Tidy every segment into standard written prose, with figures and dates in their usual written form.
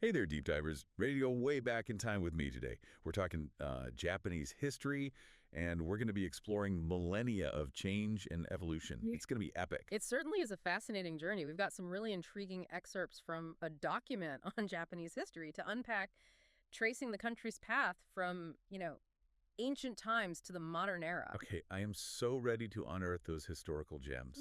Hey there, deep divers. Ready to go way back in time with me today. We're talking Japanese history, and we're going to be exploring millennia of change and evolution. Yeah. It's going to be epic. It certainly is a fascinating journey. We've got some really intriguing excerpts from a document on Japanese history to unpack, tracing the country's path from, ancient times to the modern era. Okay, I am so ready to unearth those historical gems.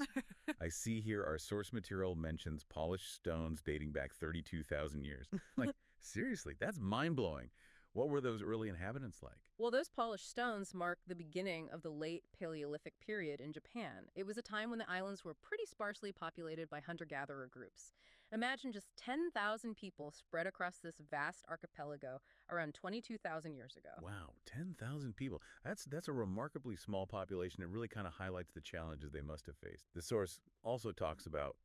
I see here our source material mentions polished stones dating back 32,000 years. Like, seriously, that's mind-blowing. What were those early inhabitants like? Well, those polished stones mark the beginning of the late Paleolithic period in Japan. It was a time when the islands were pretty sparsely populated by hunter-gatherer groups. Imagine just 10,000 people spread across this vast archipelago around 22,000 years ago. Wow, 10,000 people. That's a remarkably small population. It really kind of highlights the challenges they must have faced. The source also talks about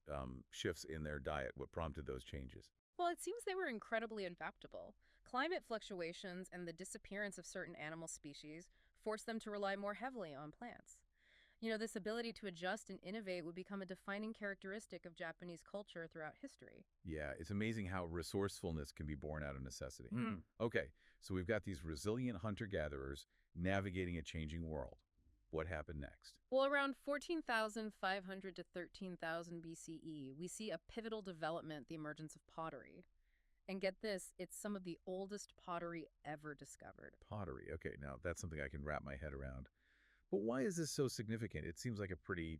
shifts in their diet, what prompted those changes. Well, it seems they were incredibly adaptable. Climate fluctuations and the disappearance of certain animal species forced them to rely more heavily on plants. This ability to adjust and innovate would become a defining characteristic of Japanese culture throughout history. Yeah, it's amazing how resourcefulness can be born out of necessity. Mm. Okay, so we've got these resilient hunter-gatherers navigating a changing world. What happened next? Well, around 14,500 to 13,000 BCE, we see a pivotal development, the emergence of pottery. And get this, it's some of the oldest pottery ever discovered. Pottery. Okay, now that's something I can wrap my head around. But why is this so significant? It seems like a pretty,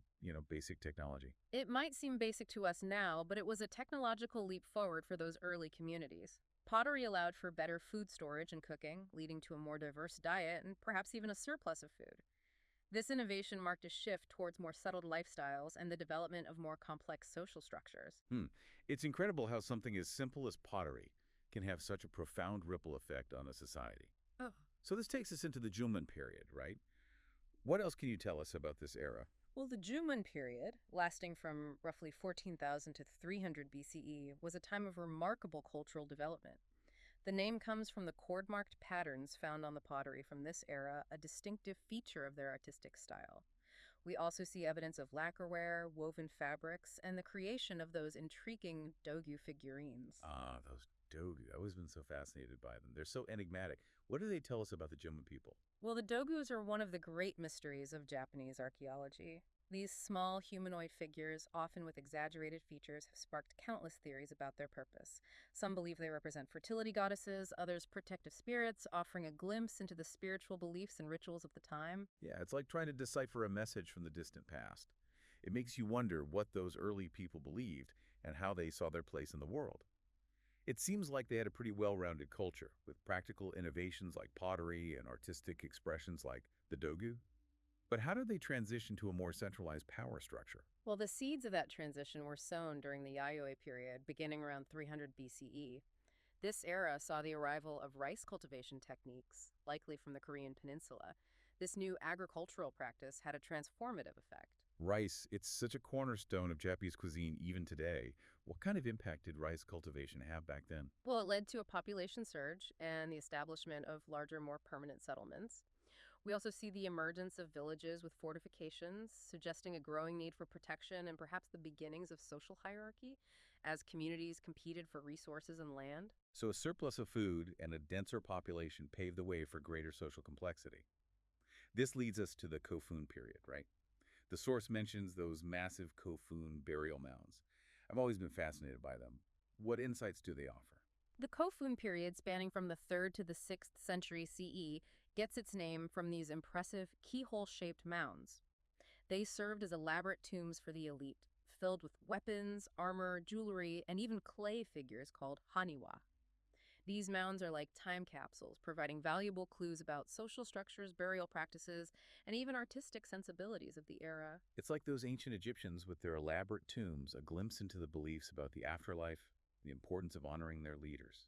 basic technology. It might seem basic to us now, but it was a technological leap forward for those early communities. Pottery allowed for better food storage and cooking, leading to a more diverse diet and perhaps even a surplus of food. This innovation marked a shift towards more settled lifestyles and the development of more complex social structures. It's incredible how something as simple as pottery can have such a profound ripple effect on a society. Oh. So this takes us into the Jumon period, right? What else can you tell us about this era? Well, the Jumon period, lasting from roughly 14,000 to 300 BCE, was a time of remarkable cultural development. The name comes from the cord-marked patterns found on the pottery from this era, a distinctive feature of their artistic style. We also see evidence of lacquerware, woven fabrics, and the creation of those intriguing dogu figurines. Ah, those dogu. I've always been so fascinated by them. They're so enigmatic. What do they tell us about the Jumon people? Well, the dogus are one of the great mysteries of Japanese archaeology. These small humanoid figures, often with exaggerated features, have sparked countless theories about their purpose. Some believe they represent fertility goddesses, others protective spirits, offering a glimpse into the spiritual beliefs and rituals of the time. Yeah, it's like trying to decipher a message from the distant past. It makes you wonder what those early people believed and how they saw their place in the world. It seems like they had a pretty well-rounded culture, with practical innovations like pottery and artistic expressions like the dogu. But how did they transition to a more centralized power structure? Well, the seeds of that transition were sown during the Yayoi period, beginning around 300 BCE. This era saw the arrival of rice cultivation techniques, likely from the Korean peninsula. This new agricultural practice had a transformative effect. Rice, it's such a cornerstone of Japanese cuisine even today. What kind of impact did rice cultivation have back then? Well, it led to a population surge and the establishment of larger, more permanent settlements. We also see the emergence of villages with fortifications, suggesting a growing need for protection and perhaps the beginnings of social hierarchy as communities competed for resources and land. So a surplus of food and a denser population paved the way for greater social complexity. This leads us to the Kofun period, right? The source mentions those massive Kofun burial mounds. I've always been fascinated by them. What insights do they offer? The Kofun period, spanning from the 3rd to the 6th century CE, gets its name from these impressive keyhole-shaped mounds. They served as elaborate tombs for the elite, filled with weapons, armor, jewelry, and even clay figures called haniwa. These mounds are like time capsules, providing valuable clues about social structures, burial practices, and even artistic sensibilities of the era. It's like those ancient Egyptians with their elaborate tombs, a glimpse into the beliefs about the afterlife, the importance of honoring their leaders.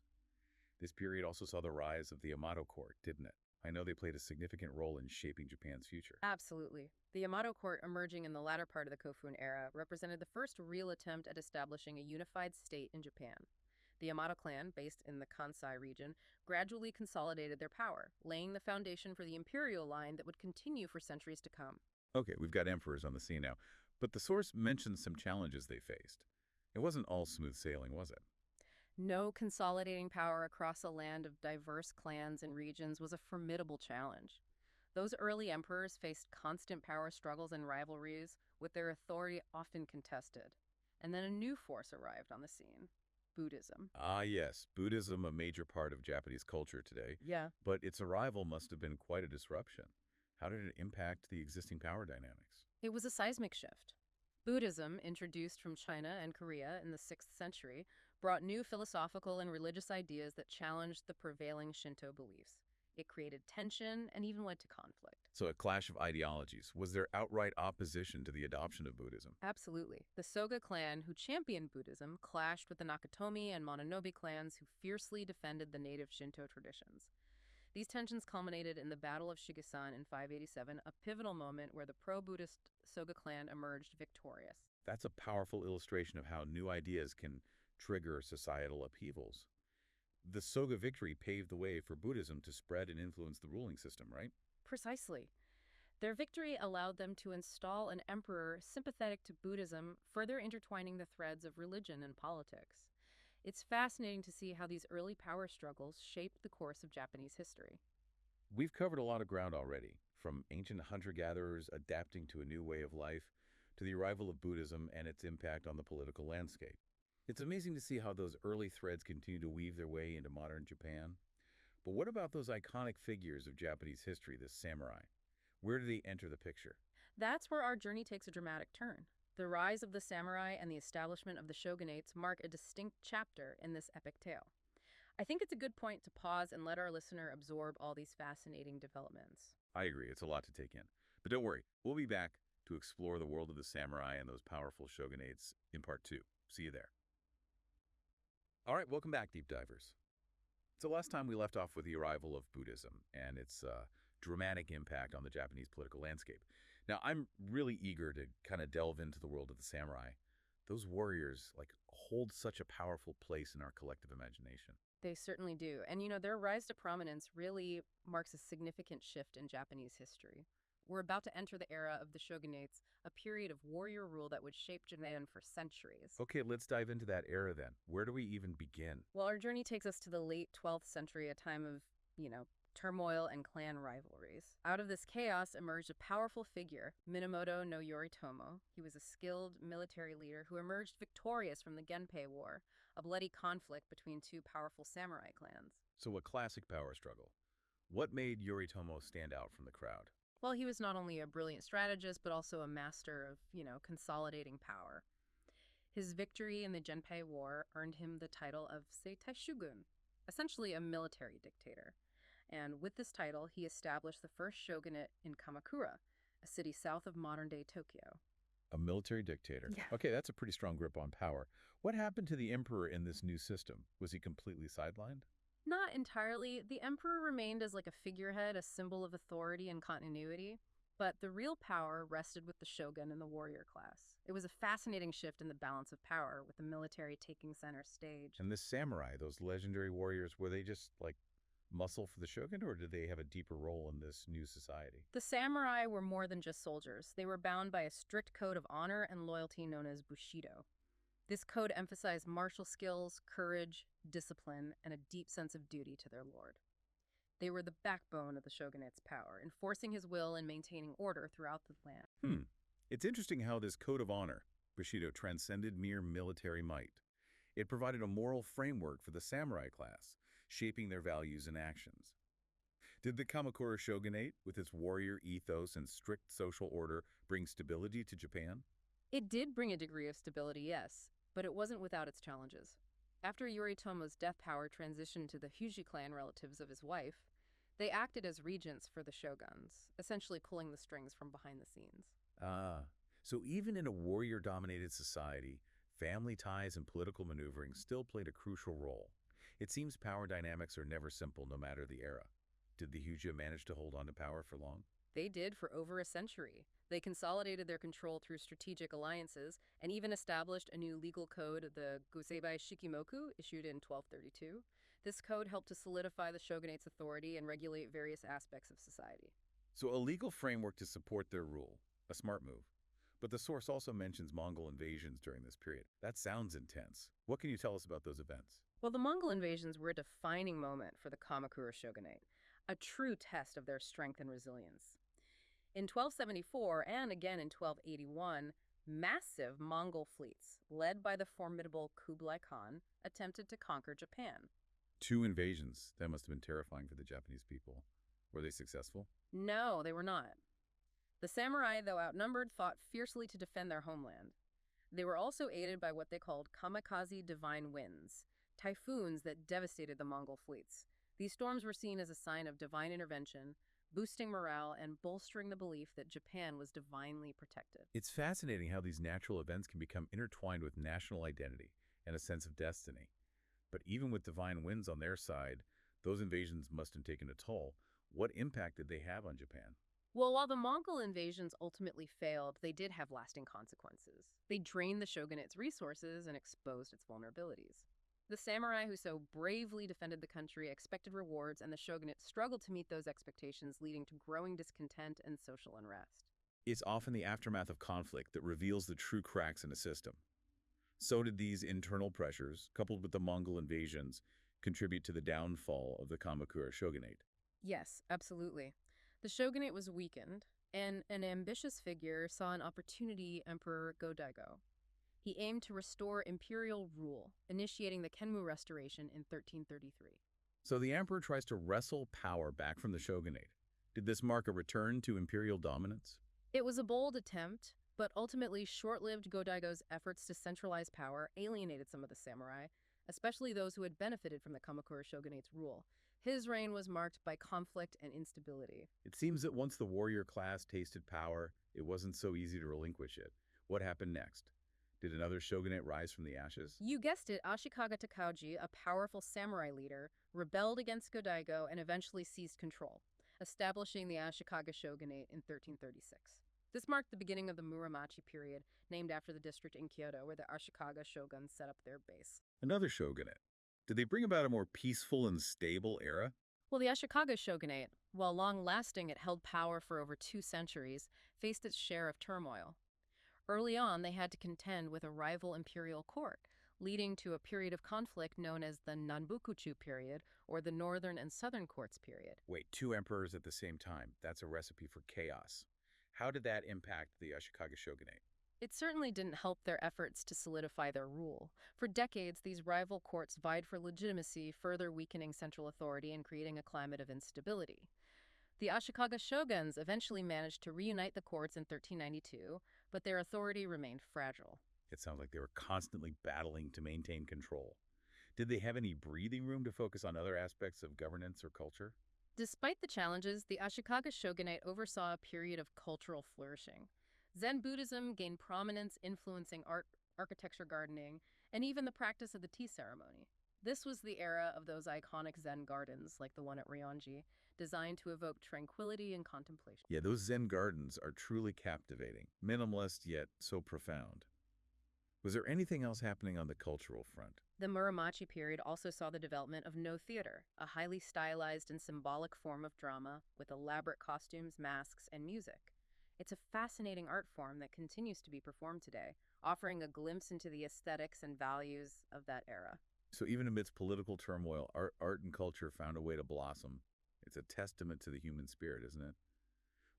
This period also saw the rise of the Yamato court, didn't it? I know they played a significant role in shaping Japan's future. Absolutely. The Yamato court, emerging in the latter part of the Kofun era, represented the first real attempt at establishing a unified state in Japan. The Yamato clan, based in the Kansai region, gradually consolidated their power, laying the foundation for the imperial line that would continue for centuries to come. Okay, we've got emperors on the scene now, but the source mentions some challenges they faced. It wasn't all smooth sailing, was it? No, consolidating power across a land of diverse clans and regions was a formidable challenge. Those early emperors faced constant power struggles and rivalries, with their authority often contested. And then a new force arrived on the scene: Buddhism. Ah, yes, Buddhism a major part of Japanese culture today, Yeah. but its arrival must have been quite a disruption. How did it impact the existing power dynamics? It was a seismic shift. Buddhism, introduced from China and Korea in the 6th century, brought new philosophical and religious ideas that challenged the prevailing Shinto beliefs. It created tension and even led to conflict. So a clash of ideologies. Was there outright opposition to the adoption of Buddhism? Absolutely. The Soga clan, who championed Buddhism, clashed with the Nakatomi and Mononobe clans, who fiercely defended the native Shinto traditions. These tensions culminated in the Battle of Shigesan in 587, a pivotal moment where the pro-Buddhist Soga clan emerged victorious. That's a powerful illustration of how new ideas can trigger societal upheavals. The Soga victory paved the way for Buddhism to spread and influence the ruling system, right? Precisely. Their victory allowed them to install an emperor sympathetic to Buddhism, further intertwining the threads of religion and politics. It's fascinating to see how these early power struggles shaped the course of Japanese history. We've covered a lot of ground already, from ancient hunter-gatherers adapting to a new way of life to the arrival of Buddhism and its impact on the political landscape. It's amazing to see how those early threads continue to weave their way into modern Japan. But what about those iconic figures of Japanese history, the samurai? Where do they enter the picture? That's where our journey takes a dramatic turn. The rise of the samurai and the establishment of the shogunates mark a distinct chapter in this epic tale. I think it's a good point to pause and let our listener absorb all these fascinating developments. I agree, it's a lot to take in. But don't worry, we'll be back to explore the world of the samurai and those powerful shogunates in part 2. See you there. All right, welcome back, Deep Divers. So last time we left off with the arrival of Buddhism and its dramatic impact on the Japanese political landscape. Now, I'm really eager to kind of delve into the world of the samurai. Those warriors, hold such a powerful place in our collective imagination. They certainly do. And their rise to prominence really marks a significant shift in Japanese history. We're about to enter the era of the shogunates, a period of warrior rule that would shape Japan for centuries. Okay, let's dive into that era then. Where do we even begin? Well, our journey takes us to the late 12th century, a time of, turmoil and clan rivalries. Out of this chaos emerged a powerful figure, Minamoto no Yoritomo. He was a skilled military leader who emerged victorious from the Genpei War, a bloody conflict between two powerful samurai clans. So a classic power struggle. What made Yoritomo stand out from the crowd? Well, he was not only a brilliant strategist, but also a master of, consolidating power. His victory in the Genpei War earned him the title of Seitai Shogun, essentially a military dictator. And with this title, he established the first shogunate in Kamakura, a city south of modern-day Tokyo. A military dictator. Yeah. Okay, that's a pretty strong grip on power. What happened to the emperor in this new system? Was he completely sidelined? Not entirely. The emperor remained as like a figurehead, a symbol of authority and continuity, but the real power rested with the shogun and the warrior class. It was a fascinating shift in the balance of power, with the military taking center stage. And the samurai, those legendary warriors, were they just muscle for the shogun, or did they have a deeper role in this new society? The samurai were more than just soldiers. They were bound by a strict code of honor and loyalty known as Bushido. This code emphasized martial skills, courage, discipline, and a deep sense of duty to their lord. They were the backbone of the shogunate's power, enforcing his will and maintaining order throughout the land. It's interesting how this code of honor, Bushido, transcended mere military might. It provided a moral framework for the samurai class, shaping their values and actions. Did the Kamakura shogunate, with its warrior ethos and strict social order, bring stability to Japan? It did bring a degree of stability, yes, but it wasn't without its challenges. After Yoritomo's death power transitioned to the Hyuji clan relatives of his wife, they acted as regents for the shoguns, essentially pulling the strings from behind the scenes. So even in a warrior-dominated society, family ties and political maneuvering still played a crucial role. It seems power dynamics are never simple, no matter the era. Did the Hyuga manage to hold on to power for long? They did for over a century. They consolidated their control through strategic alliances and even established a new legal code, the Goseibai Shikimoku, issued in 1232. This code helped to solidify the shogunate's authority and regulate various aspects of society. So a legal framework to support their rule, a smart move. But the source also mentions Mongol invasions during this period. That sounds intense. What can you tell us about those events? Well, the Mongol invasions were a defining moment for the Kamakura shogunate, a true test of their strength and resilience. In 1274 and again in 1281, massive Mongol fleets, led by the formidable Kublai Khan, attempted to conquer Japan. Two invasions. That must have been terrifying for the Japanese people. Were they successful? No, they were not. The samurai, though outnumbered, fought fiercely to defend their homeland. They were also aided by what they called kamikaze divine winds, typhoons that devastated the Mongol fleets. These storms were seen as a sign of divine intervention, boosting morale and bolstering the belief that Japan was divinely protected. It's fascinating how these natural events can become intertwined with national identity and a sense of destiny. But even with divine winds on their side, those invasions must have taken a toll. What impact did they have on Japan? Well, while the Mongol invasions ultimately failed, they did have lasting consequences. They drained the shogunate's resources and exposed its vulnerabilities. The samurai who so bravely defended the country expected rewards, and the shogunate struggled to meet those expectations, leading to growing discontent and social unrest. It's often the aftermath of conflict that reveals the true cracks in a system. So did these internal pressures, coupled with the Mongol invasions, contribute to the downfall of the Kamakura shogunate. Yes, absolutely. The shogunate was weakened, and an ambitious figure saw an opportunity, Emperor Go-Daigo. He aimed to restore imperial rule, initiating the Kenmu Restoration in 1333. So the emperor tries to wrestle power back from the shogunate. Did this mark a return to imperial dominance? It was a bold attempt, but ultimately short-lived Go-Daigo's efforts to centralize power alienated some of the samurai, especially those who had benefited from the Kamakura shogunate's rule. His reign was marked by conflict and instability. It seems that once the warrior class tasted power, it wasn't so easy to relinquish it. What happened next? Did another shogunate rise from the ashes? You guessed it, Ashikaga Takauji, a powerful samurai leader, rebelled against Go-Daigo and eventually seized control, establishing the Ashikaga shogunate in 1336. This marked the beginning of the Muromachi period, named after the district in Kyoto where the Ashikaga shoguns set up their base. Another shogunate. Did they bring about a more peaceful and stable era? Well, the Ashikaga shogunate, while long-lasting it held power for over 2 centuries, faced its share of turmoil. Early on, they had to contend with a rival imperial court, leading to a period of conflict known as the Nanbukuchu period, or the Northern and Southern Courts period. Wait, two emperors at the same time. That's a recipe for chaos. How did that impact the Ashikaga shogunate? It certainly didn't help their efforts to solidify their rule. For decades, these rival courts vied for legitimacy, further weakening central authority and creating a climate of instability. The Ashikaga shoguns eventually managed to reunite the courts in 1392, but their authority remained fragile. It sounds like they were constantly battling to maintain control. Did they have any breathing room to focus on other aspects of governance or culture? Despite the challenges, the Ashikaga shogunate oversaw a period of cultural flourishing. Zen Buddhism gained prominence, influencing art, architecture, gardening, and even the practice of the tea ceremony. This was the era of those iconic Zen gardens, like the one at Rionji, designed to evoke tranquility and contemplation. Yeah, those Zen gardens are truly captivating, minimalist yet so profound. Was there anything else happening on the cultural front? The Muromachi period also saw the development of no theater, a highly stylized and symbolic form of drama with elaborate costumes, masks, and music. It's a fascinating art form that continues to be performed today, offering a glimpse into the aesthetics and values of that era. So even amidst political turmoil, art and culture found a way to blossom. It's a testament to the human spirit, isn't it?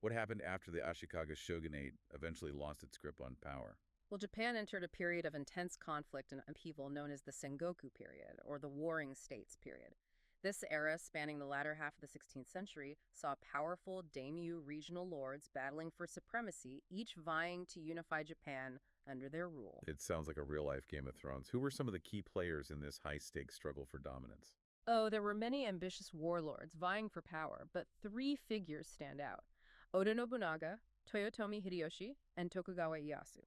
What happened after the Ashikaga shogunate eventually lost its grip on power? Well, Japan entered a period of intense conflict and upheaval known as the Sengoku period, or the Warring States period. This era, spanning the latter half of the 16th century, saw powerful daimyo regional lords battling for supremacy, each vying to unify Japan under their rule. It sounds like a real-life Game of Thrones. Who were some of the key players in this high-stakes struggle for dominance? Oh, there were many ambitious warlords vying for power, but 3 figures stand out: Oda Nobunaga, Toyotomi Hideyoshi, and Tokugawa Ieyasu.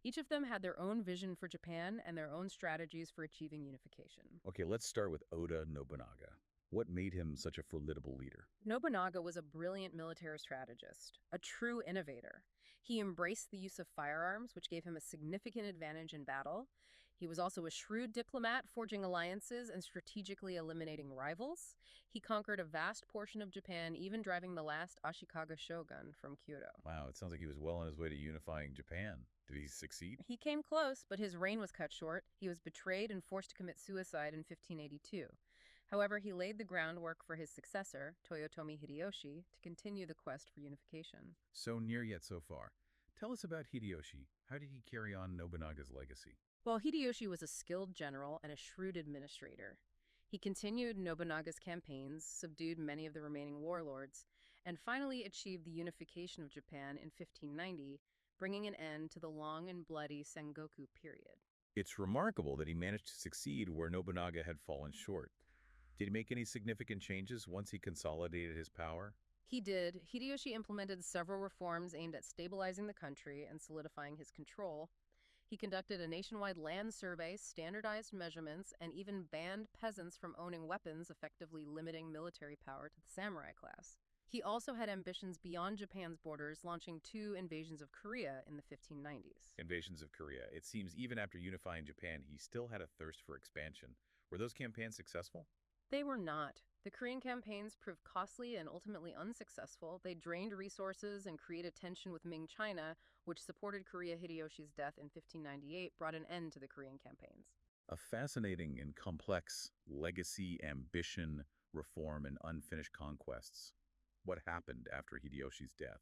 Each of them had their own vision for Japan and their own strategies for achieving unification. Okay, let's start with Oda Nobunaga. What made him such a formidable leader? Nobunaga was a brilliant military strategist, a true innovator. He embraced the use of firearms, which gave him a significant advantage in battle. He was also a shrewd diplomat, forging alliances and strategically eliminating rivals. He conquered a vast portion of Japan, even driving the last Ashikaga shogun from Kyoto. Wow, it sounds like he was well on his way to unifying Japan. Did he succeed? He came close, but his reign was cut short. He was betrayed and forced to commit suicide in 1582. However, he laid the groundwork for his successor, Toyotomi Hideyoshi, to continue the quest for unification. So near yet so far. Tell us about Hideyoshi. How did he carry on Nobunaga's legacy? While Hideyoshi was a skilled general and a shrewd administrator, he continued Nobunaga's campaigns, subdued many of the remaining warlords, and finally achieved the unification of Japan in 1590, bringing an end to the long and bloody Sengoku period. It's remarkable that he managed to succeed where Nobunaga had fallen short. Did he make any significant changes once he consolidated his power? He did. Hideyoshi implemented several reforms aimed at stabilizing the country and solidifying his control. He conducted a nationwide land survey, standardized measurements, and even banned peasants from owning weapons, effectively limiting military power to the samurai class. He also had ambitions beyond Japan's borders, launching 2 invasions of Korea in the 1590s. Invasions of Korea. It seems even after unifying Japan, he still had a thirst for expansion. Were those campaigns successful? They were not. The Korean campaigns proved costly and ultimately unsuccessful. They drained resources and created tension with Ming China, which supported Korea. Hideyoshi's death in 1598 brought an end to the Korean campaigns. A fascinating and complex legacy, ambition, reform, and unfinished conquests. What happened after Hideyoshi's death?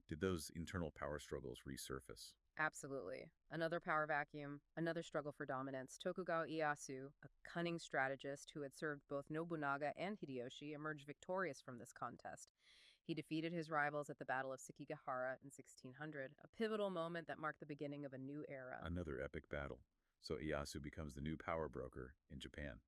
Did those internal power struggles resurface? Absolutely. Another power vacuum, another struggle for dominance. Tokugawa Ieyasu, a cunning strategist who had served both Nobunaga and Hideyoshi, emerged victorious from this contest. He defeated his rivals at the Battle of Sekigahara in 1600, a pivotal moment that marked the beginning of a new era. Another epic battle. So Ieyasu becomes the new power broker in Japan.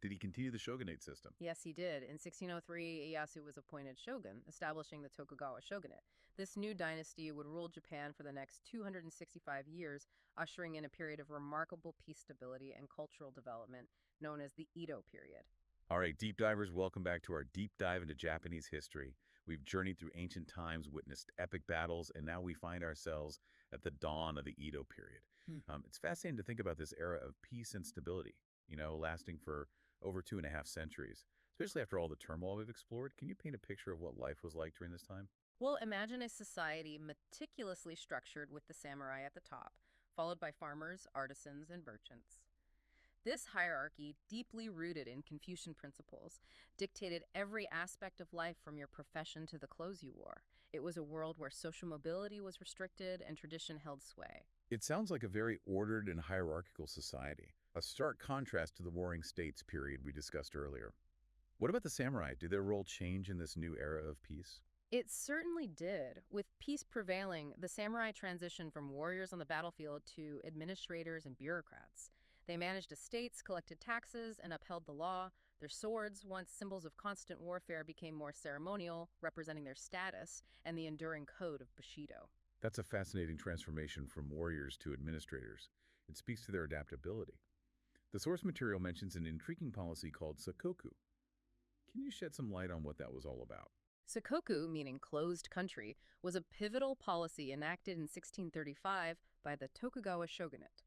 Did he continue the shogunate system? Yes, he did. In 1603, Ieyasu was appointed shogun, establishing the Tokugawa shogunate. This new dynasty would rule Japan for the next 265 years, ushering in a period of remarkable peace, stability, and cultural development known as the Edo period. All right, deep divers, welcome back to our deep dive into Japanese history. We've journeyed through ancient times, witnessed epic battles, and now we find ourselves at the dawn of the Edo period. It's fascinating to think about this era of peace and stability, lasting for over 2.5 centuries. Especially after all the turmoil we've explored, can you paint a picture of what life was like during this time? Well, imagine a society meticulously structured with the samurai at the top, followed by farmers, artisans, and merchants. This hierarchy, deeply rooted in Confucian principles, dictated every aspect of life from your profession to the clothes you wore. It was a world where social mobility was restricted and tradition held sway. It sounds like a very ordered and hierarchical society, a stark contrast to the Warring States period we discussed earlier. What about the samurai? Did their role change in this new era of peace? It certainly did. With peace prevailing, the samurai transitioned from warriors on the battlefield to administrators and bureaucrats. They managed estates, collected taxes, and upheld the law. Their swords, once symbols of constant warfare, became more ceremonial, representing their status and the enduring code of Bushido. That's a fascinating transformation from warriors to administrators. It speaks to their adaptability. The source material mentions an intriguing policy called sakoku. Can you shed some light on what that was all about? Sakoku, meaning closed country, was a pivotal policy enacted in 1635 by the Tokugawa shogunate.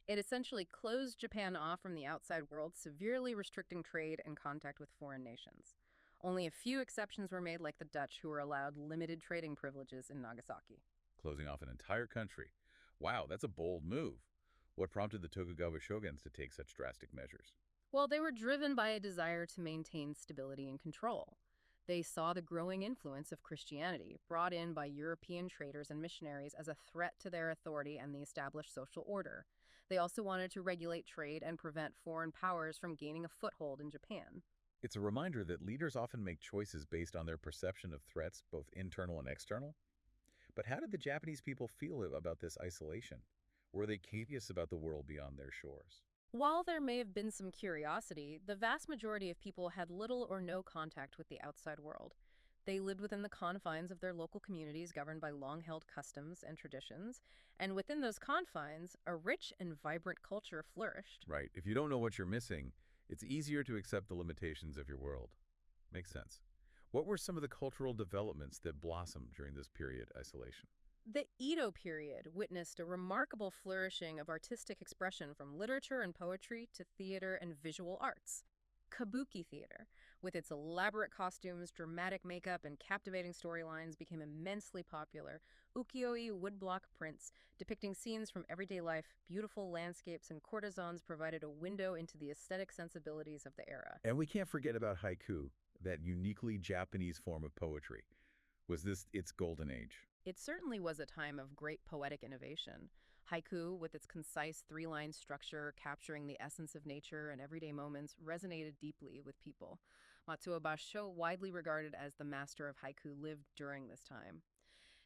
It essentially closed Japan off from the outside world, severely restricting trade and contact with foreign nations. Only a few exceptions were made, like the Dutch, who were allowed limited trading privileges in Nagasaki. Closing off an entire country. Wow, that's a bold move. What prompted the Tokugawa shoguns to take such drastic measures? Well, they were driven by a desire to maintain stability and control. They saw the growing influence of Christianity, brought in by European traders and missionaries, as a threat to their authority and the established social order. They also wanted to regulate trade and prevent foreign powers from gaining a foothold in Japan. It's a reminder that leaders often make choices based on their perception of threats, both internal and external. But how did the Japanese people feel about this isolation? Were they curious about the world beyond their shores? While there may have been some curiosity, the vast majority of people had little or no contact with the outside world. They lived within the confines of their local communities, governed by long-held customs and traditions, and within those confines, a rich and vibrant culture flourished. Right. If you don't know what you're missing, it's easier to accept the limitations of your world. Makes sense. What were some of the cultural developments that blossomed during this period of isolation? The Edo period witnessed a remarkable flourishing of artistic expression from literature and poetry to theater and visual arts. Kabuki theater, with its elaborate costumes, dramatic makeup, and captivating storylines, became immensely popular. Ukiyo-e woodblock prints depicting scenes from everyday life, beautiful landscapes, and courtesans provided a window into the aesthetic sensibilities of the era. And we can't forget about haiku, that uniquely Japanese form of poetry. Was this its golden age? It certainly was a time of great poetic innovation. Haiku, with its concise three-line structure capturing the essence of nature and everyday moments, resonated deeply with people. Matsuo Basho, widely regarded as the master of haiku, lived during this time.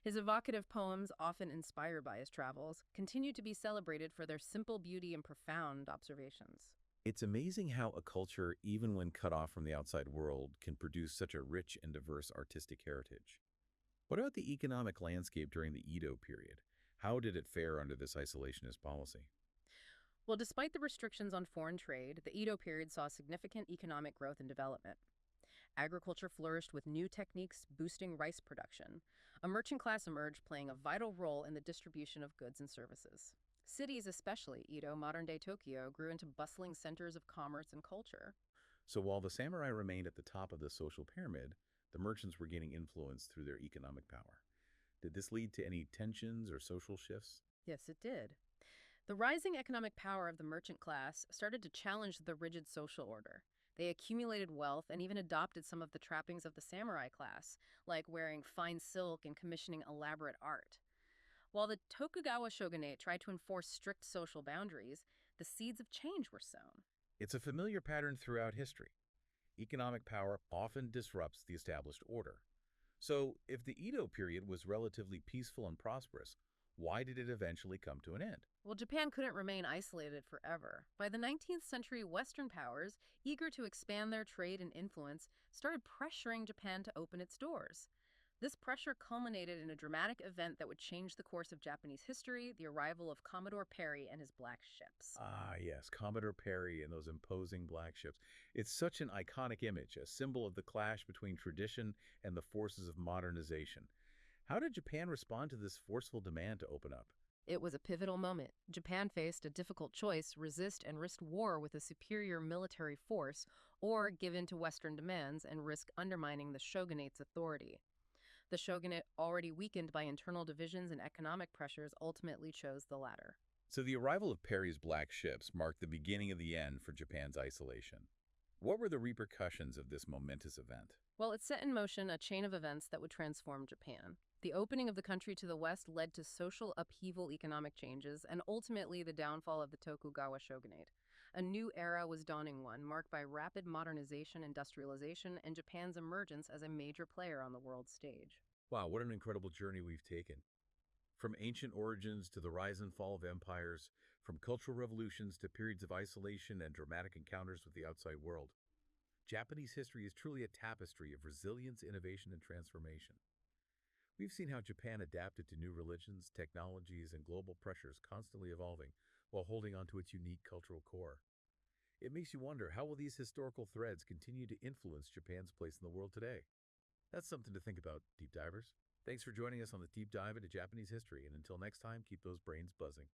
His evocative poems, often inspired by his travels, continue to be celebrated for their simple beauty and profound observations. It's amazing how a culture, even when cut off from the outside world, can produce such a rich and diverse artistic heritage. What about the economic landscape during the Edo period? How did it fare under this isolationist policy? Well, despite the restrictions on foreign trade, the Edo period saw significant economic growth and development. Agriculture flourished with new techniques boosting rice production. A merchant class emerged, playing a vital role in the distribution of goods and services. Cities, especially Edo, modern-day Tokyo, grew into bustling centers of commerce and culture. So while the samurai remained at the top of the social pyramid, the merchants were gaining influence through their economic power. Did this lead to any tensions or social shifts? Yes, it did. The rising economic power of the merchant class started to challenge the rigid social order. They accumulated wealth and even adopted some of the trappings of the samurai class, like wearing fine silk and commissioning elaborate art. While the Tokugawa shogunate tried to enforce strict social boundaries, the seeds of change were sown. It's a familiar pattern throughout history. Economic power often disrupts the established order. So, if the Edo period was relatively peaceful and prosperous, why did it eventually come to an end? Well, Japan couldn't remain isolated forever. By the 19th century, Western powers, eager to expand their trade and influence, started pressuring Japan to open its doors. This pressure culminated in a dramatic event that would change the course of Japanese history: the arrival of Commodore Perry and his black ships. Ah, yes, Commodore Perry and those imposing black ships. It's such an iconic image, a symbol of the clash between tradition and the forces of modernization. How did Japan respond to this forceful demand to open up? It was a pivotal moment. Japan faced a difficult choice: resist and risk war with a superior military force, or give in to Western demands and risk undermining the shogunate's authority. The shogunate, already weakened by internal divisions and economic pressures, ultimately chose the latter. So the arrival of Perry's black ships marked the beginning of the end for Japan's isolation. What were the repercussions of this momentous event? Well, it set in motion a chain of events that would transform Japan. The opening of the country to the West led to social upheaval, economic changes, and ultimately the downfall of the Tokugawa shogunate. A new era was dawning, one marked by rapid modernization, industrialization, and Japan's emergence as a major player on the world stage. Wow, what an incredible journey we've taken. From ancient origins to the rise and fall of empires, from cultural revolutions to periods of isolation and dramatic encounters with the outside world. Japanese history is truly a tapestry of resilience, innovation, and transformation. We've seen how Japan adapted to new religions, technologies, and global pressures, constantly evolving while holding on to its unique cultural core. It makes you wonder, how will these historical threads continue to influence Japan's place in the world today? That's something to think about, deep divers. Thanks for joining us on the deep dive into Japanese history, and until next time, keep those brains buzzing.